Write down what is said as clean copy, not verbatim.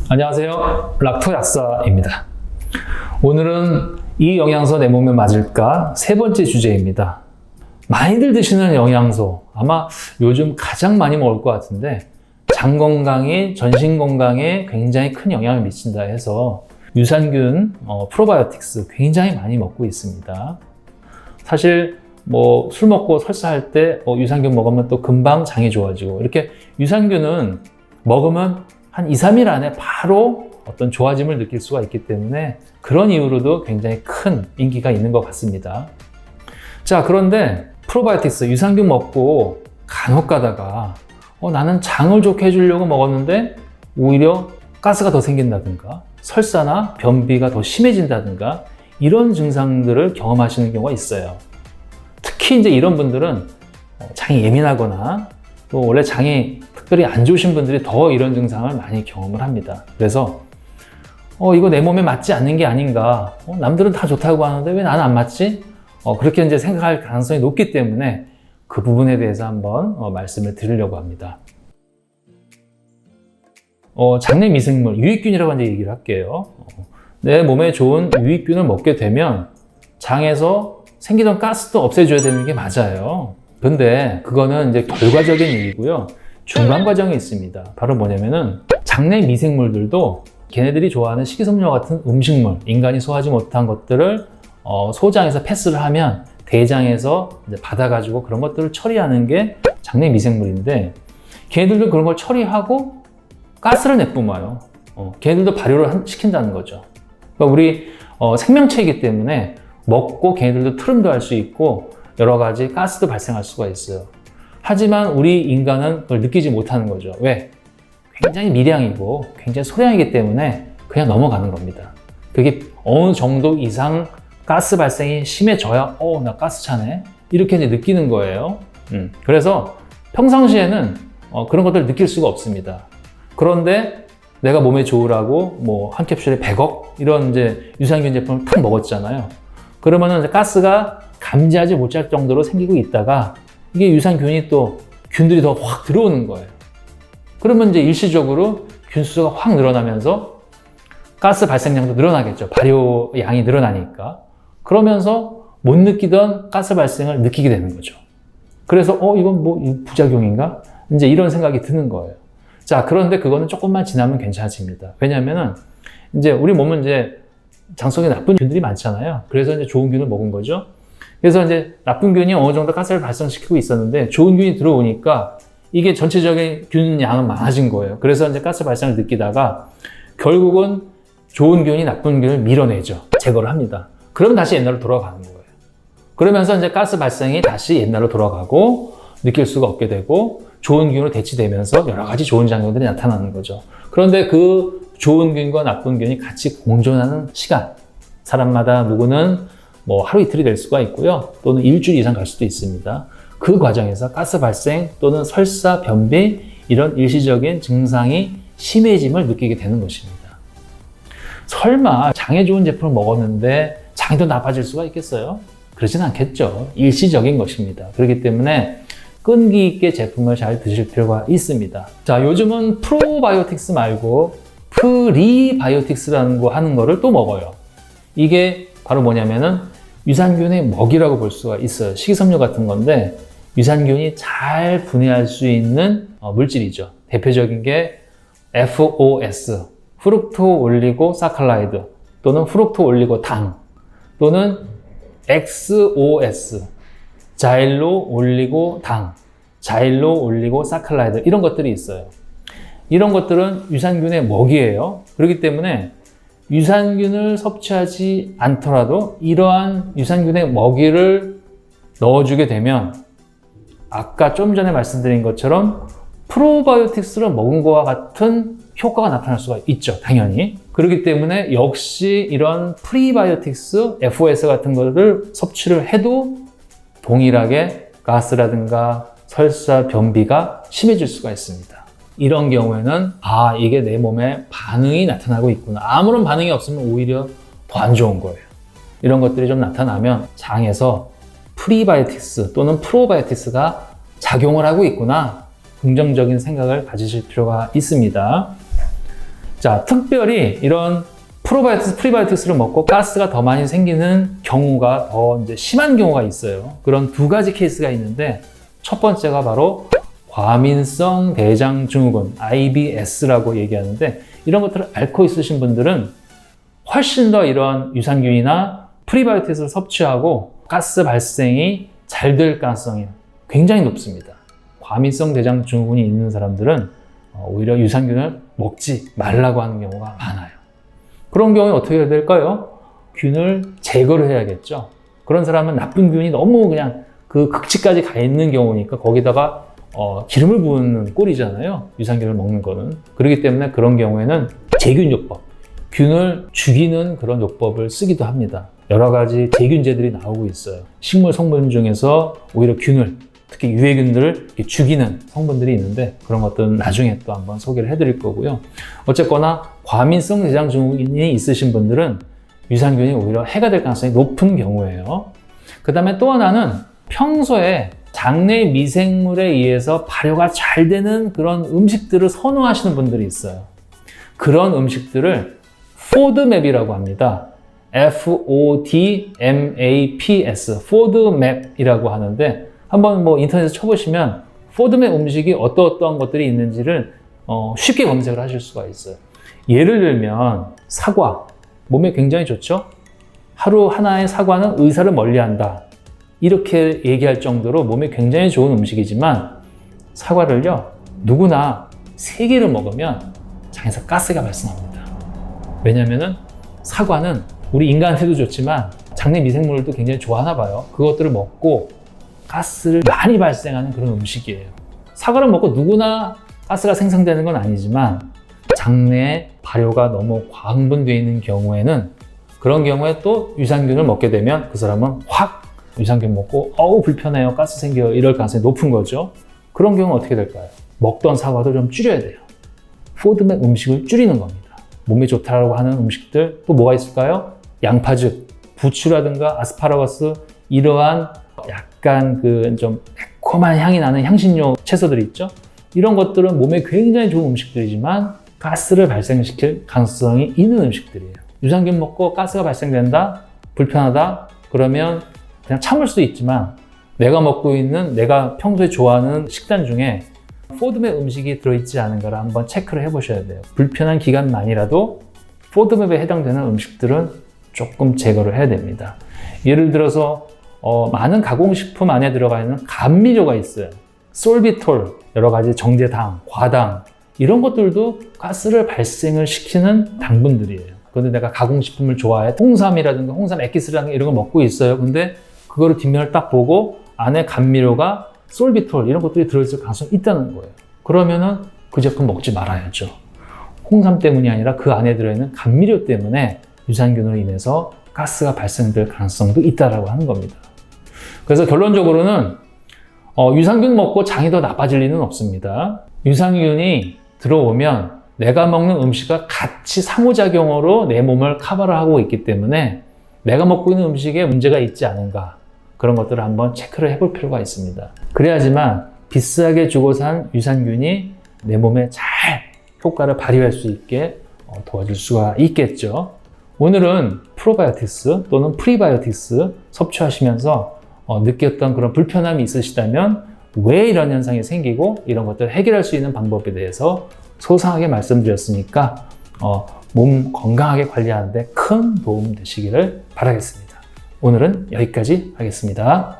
안녕하세요. 락토 약사입니다. 오늘은 이 영양소 내 몸에 맞을까? 세 번째 주제입니다. 많이들 드시는 영양소, 아마 요즘 가장 많이 먹을 것 같은데 장 건강이 전신 건강에 굉장히 큰 영향을 미친다 해서 유산균, 프로바이오틱스 굉장히 많이 먹고 있습니다. 사실 술 먹고 설사할 때 유산균 먹으면 또 금방 장이 좋아지고, 이렇게 유산균은 먹으면 한 2, 3일 안에 바로 어떤 좋아짐을 느낄 수가 있기 때문에 그런 이유로도 굉장히 큰 인기가 있는 것 같습니다. 자, 그런데 프로바이오틱스 유산균 먹고 간혹 가다가 나는 장을 좋게 해주려고 먹었는데 오히려 가스가 더 생긴다든가 설사나 변비가 더 심해진다든가 이런 증상들을 경험하시는 경우가 있어요. 특히 이제 이런 분들은 장이 예민하거나 또 원래 장이 특별히 안 좋으신 분들이 더 이런 증상을 많이 경험을 합니다. 그래서 이거 내 몸에 맞지 않는 게 아닌가, 남들은 다 좋다고 하는데 왜 나는 안 맞지? 그렇게 이제 생각할 가능성이 높기 때문에 그 부분에 대해서 한번 말씀을 드리려고 합니다. 장내 미생물, 유익균이라고 이제 얘기를 할게요. 내 몸에 좋은 유익균을 먹게 되면 장에서 생기던 가스도 없애줘야 되는 게 맞아요. 근데 그거는 이제 결과적인 일이고요. 중간 과정이 있습니다. 바로 뭐냐면은 장내 미생물들도 걔네들이 좋아하는 식이섬유 같은 음식물, 인간이 소화하지 못한 것들을 소장에서 패스를 하면 대장에서 이제 받아가지고 그런 것들을 처리하는 게 장내 미생물인데, 걔네들도 그런 걸 처리하고 가스를 내뿜어요. 걔네들도 발효를 시킨다는 거죠. 그러니까 우리 생명체이기 때문에 먹고 걔네들도 트름도 할 수 있고 여러 가지 가스도 발생할 수가 있어요. 하지만 우리 인간은 그걸 느끼지 못하는 거죠. 왜? 굉장히 미량이고 굉장히 소량이기 때문에 그냥 넘어가는 겁니다. 그게 어느 정도 이상 가스 발생이 심해져야 나 가스 차네 이렇게 이제 느끼는 거예요. 그래서 평상시에는 그런 것들을 느낄 수가 없습니다. 그런데 내가 몸에 좋으라고 한 캡슐에 100억 이런 이제 유산균 제품을 탁 먹었잖아요. 그러면은 이제 가스가 감지하지 못할 정도로 생기고 있다가 이게 유산균이 또 균들이 더 확 들어오는 거예요. 그러면 이제 일시적으로 균 수가 확 늘어나면서 가스 발생량도 늘어나겠죠. 발효 양이 늘어나니까. 그러면서 못 느끼던 가스 발생을 느끼게 되는 거죠. 그래서 이건 부작용인가? 이제 이런 생각이 드는 거예요. 자, 그런데 그거는 조금만 지나면 괜찮아집니다. 왜냐면은 이제 우리 몸은 이제 장 속에 나쁜 균들이 많잖아요. 그래서 이제 좋은 균을 먹은 거죠. 그래서 이제 나쁜 균이 어느 정도 가스를 발생시키고 있었는데 좋은 균이 들어오니까 이게 전체적인 균 양은 많아진 거예요. 그래서 이제 가스 발생을 느끼다가 결국은 좋은 균이 나쁜 균을 밀어내죠. 제거를 합니다. 그러면 다시 옛날로 돌아가는 거예요. 그러면서 이제 가스 발생이 다시 옛날로 돌아가고 느낄 수가 없게 되고 좋은 균으로 대치되면서 여러 가지 좋은 작용들이 나타나는 거죠. 그런데 그 좋은 균과 나쁜 균이 같이 공존하는 시간, 사람마다 누구는 하루 이틀이 될 수가 있고요. 또는 일주일 이상 갈 수도 있습니다. 그 과정에서 가스 발생 또는 설사, 변비 이런 일시적인 증상이 심해짐을 느끼게 되는 것입니다. 설마 장에 좋은 제품을 먹었는데 장이 더 나빠질 수가 있겠어요? 그러진 않겠죠. 일시적인 것입니다. 그렇기 때문에 끈기 있게 제품을 잘 드실 필요가 있습니다. 자, 요즘은 프로바이오틱스 말고 프리바이오틱스라는 거 하는 거를 또 먹어요. 이게 바로 뭐냐면은 유산균의 먹이라고 볼 수가 있어요. 식이섬유 같은 건데 유산균이 잘 분해할 수 있는 물질이죠. 대표적인 게 FOS, 프룩토 올리고 사카라이드 또는 프룩토 올리고 당 또는 XOS, 자일로 올리고 당, 자일로 올리고 사카라이드 이런 것들이 있어요. 이런 것들은 유산균의 먹이예요. 그렇기 때문에 유산균을 섭취하지 않더라도 이러한 유산균의 먹이를 넣어주게 되면 아까 좀 전에 말씀드린 것처럼 프로바이오틱스를 먹은 것과 같은 효과가 나타날 수가 있죠. 당연히. 그렇기 때문에 역시 이런 프리바이오틱스, FOS 같은 것을 섭취를 해도 동일하게 가스라든가 설사, 변비가 심해질 수가 있습니다. 이런 경우에는 이게 내 몸에 반응이 나타나고 있구나. 아무런 반응이 없으면 오히려 더 안 좋은 거예요. 이런 것들이 좀 나타나면 장에서 프리바이오틱스 또는 프로바이오틱스가 작용을 하고 있구나. 긍정적인 생각을 가지실 필요가 있습니다. 자, 특별히 이런 프로바이오틱스, 프리바이오틱스를 먹고 가스가 더 많이 생기는 경우가 더 이제 심한 경우가 있어요. 그런 두 가지 케이스가 있는데, 첫 번째가 바로 과민성 대장증후군, IBS라고 얘기하는데, 이런 것들을 앓고 있으신 분들은 훨씬 더 이런 유산균이나 프리바이오틱스를 섭취하고 가스 발생이 잘 될 가능성이 굉장히 높습니다. 과민성 대장증후군이 있는 사람들은 오히려 유산균을 먹지 말라고 하는 경우가 많아요. 그런 경우에 어떻게 해야 될까요? 균을 제거를 해야겠죠. 그런 사람은 나쁜 균이 너무 그냥 그 극치까지 가 있는 경우니까 거기다가 기름을 부은 꼴이잖아요. 유산균을 먹는 거는. 그렇기 때문에 그런 경우에는 제균요법, 균을 죽이는 그런 요법을 쓰기도 합니다. 여러 가지 제균제들이 나오고 있어요. 식물 성분 중에서 오히려 균을, 특히 유해균들을 죽이는 성분들이 있는데, 그런 것들은 나중에 또 한번 소개를 해드릴 거고요. 어쨌거나 과민성 대장증후군이 있으신 분들은 유산균이 오히려 해가 될 가능성이 높은 경우예요. 그 다음에 또 하나는 평소에 장내 미생물에 의해서 발효가 잘 되는 그런 음식들을 선호하시는 분들이 있어요. 그런 음식들을 FODMAP이라고 합니다. FODMAPS, FODMAP이라고 하는데, 한번 뭐 인터넷에 쳐보시면 FODMAP 음식이 어떠한 것들이 있는지를 쉽게 검색을 하실 수가 있어요. 예를 들면 사과, 몸에 굉장히 좋죠? 하루 하나의 사과는 의사를 멀리한다, 이렇게 얘기할 정도로 몸에 굉장히 좋은 음식이지만, 사과를요 누구나 3개를 먹으면 장에서 가스가 발생합니다. 왜냐면은 사과는 우리 인간한테도 좋지만 장내 미생물도 굉장히 좋아하나 봐요. 그것들을 먹고 가스를 많이 발생하는 그런 음식이에요. 사과를 먹고 누구나 가스가 생성되는 건 아니지만, 장내에 발효가 너무 과흥분되어 있는 경우에는, 그런 경우에 또 유산균을 먹게 되면 그 사람은 확 유산균 먹고 어우 불편해요, 가스 생겨요, 이럴 가능성이 높은 거죠. 그런 경우는 어떻게 될까요? 먹던 사과도 좀 줄여야 돼요. FODMAP 음식을 줄이는 겁니다. 몸에 좋다라고 하는 음식들 또 뭐가 있을까요? 양파즙, 부추라든가 아스파라거스, 이러한 약간 그 좀 매콤한 향이 나는 향신료 채소들이 있죠. 이런 것들은 몸에 굉장히 좋은 음식들이지만 가스를 발생시킬 가능성이 있는 음식들이에요. 유산균 먹고 가스가 발생된다? 불편하다? 그러면 그냥 참을 수 있지만, 내가 먹고 있는, 내가 평소에 좋아하는 식단 중에 FODMAP 음식이 들어있지 않은가를 한번 체크를 해보셔야 돼요. 불편한 기간만이라도 FODMAP에 해당되는 음식들은 조금 제거를 해야 됩니다. 예를 들어서 많은 가공식품 안에 들어가 있는 감미료가 있어요. 솔비톨, 여러 가지 정제당, 과당, 이런 것들도 가스를 발생을 시키는 당분들이에요. 그런데 내가 가공식품을 좋아해, 홍삼이라든가 홍삼 엑기스라든가 이런 거 먹고 있어요. 근데 그거를 뒷면을 딱 보고 안에 감미료가 솔비톨, 이런 것들이 들어있을 가능성이 있다는 거예요. 그러면은 그 제품 먹지 말아야죠. 홍삼 때문이 아니라 그 안에 들어있는 감미료 때문에 유산균으로 인해서 가스가 발생될 가능성도 있다라고 하는 겁니다. 그래서 결론적으로는 유산균 먹고 장이 더 나빠질 리는 없습니다. 유산균이 들어오면 내가 먹는 음식과 같이 상호작용으로 내 몸을 커버를 하고 있기 때문에 내가 먹고 있는 음식에 문제가 있지 않은가, 그런 것들을 한번 체크를 해볼 필요가 있습니다. 그래야지만 비싸게 주고 산 유산균이 내 몸에 잘 효과를 발휘할 수 있게 도와줄 수가 있겠죠. 오늘은 프로바이오틱스 또는 프리바이오틱스 섭취하시면서 느꼈던 그런 불편함이 있으시다면 왜 이런 현상이 생기고 이런 것들을 해결할 수 있는 방법에 대해서 소상하게 말씀드렸으니까 몸 건강하게 관리하는 데 큰 도움 되시기를 바라겠습니다. 오늘은 여기까지 하겠습니다.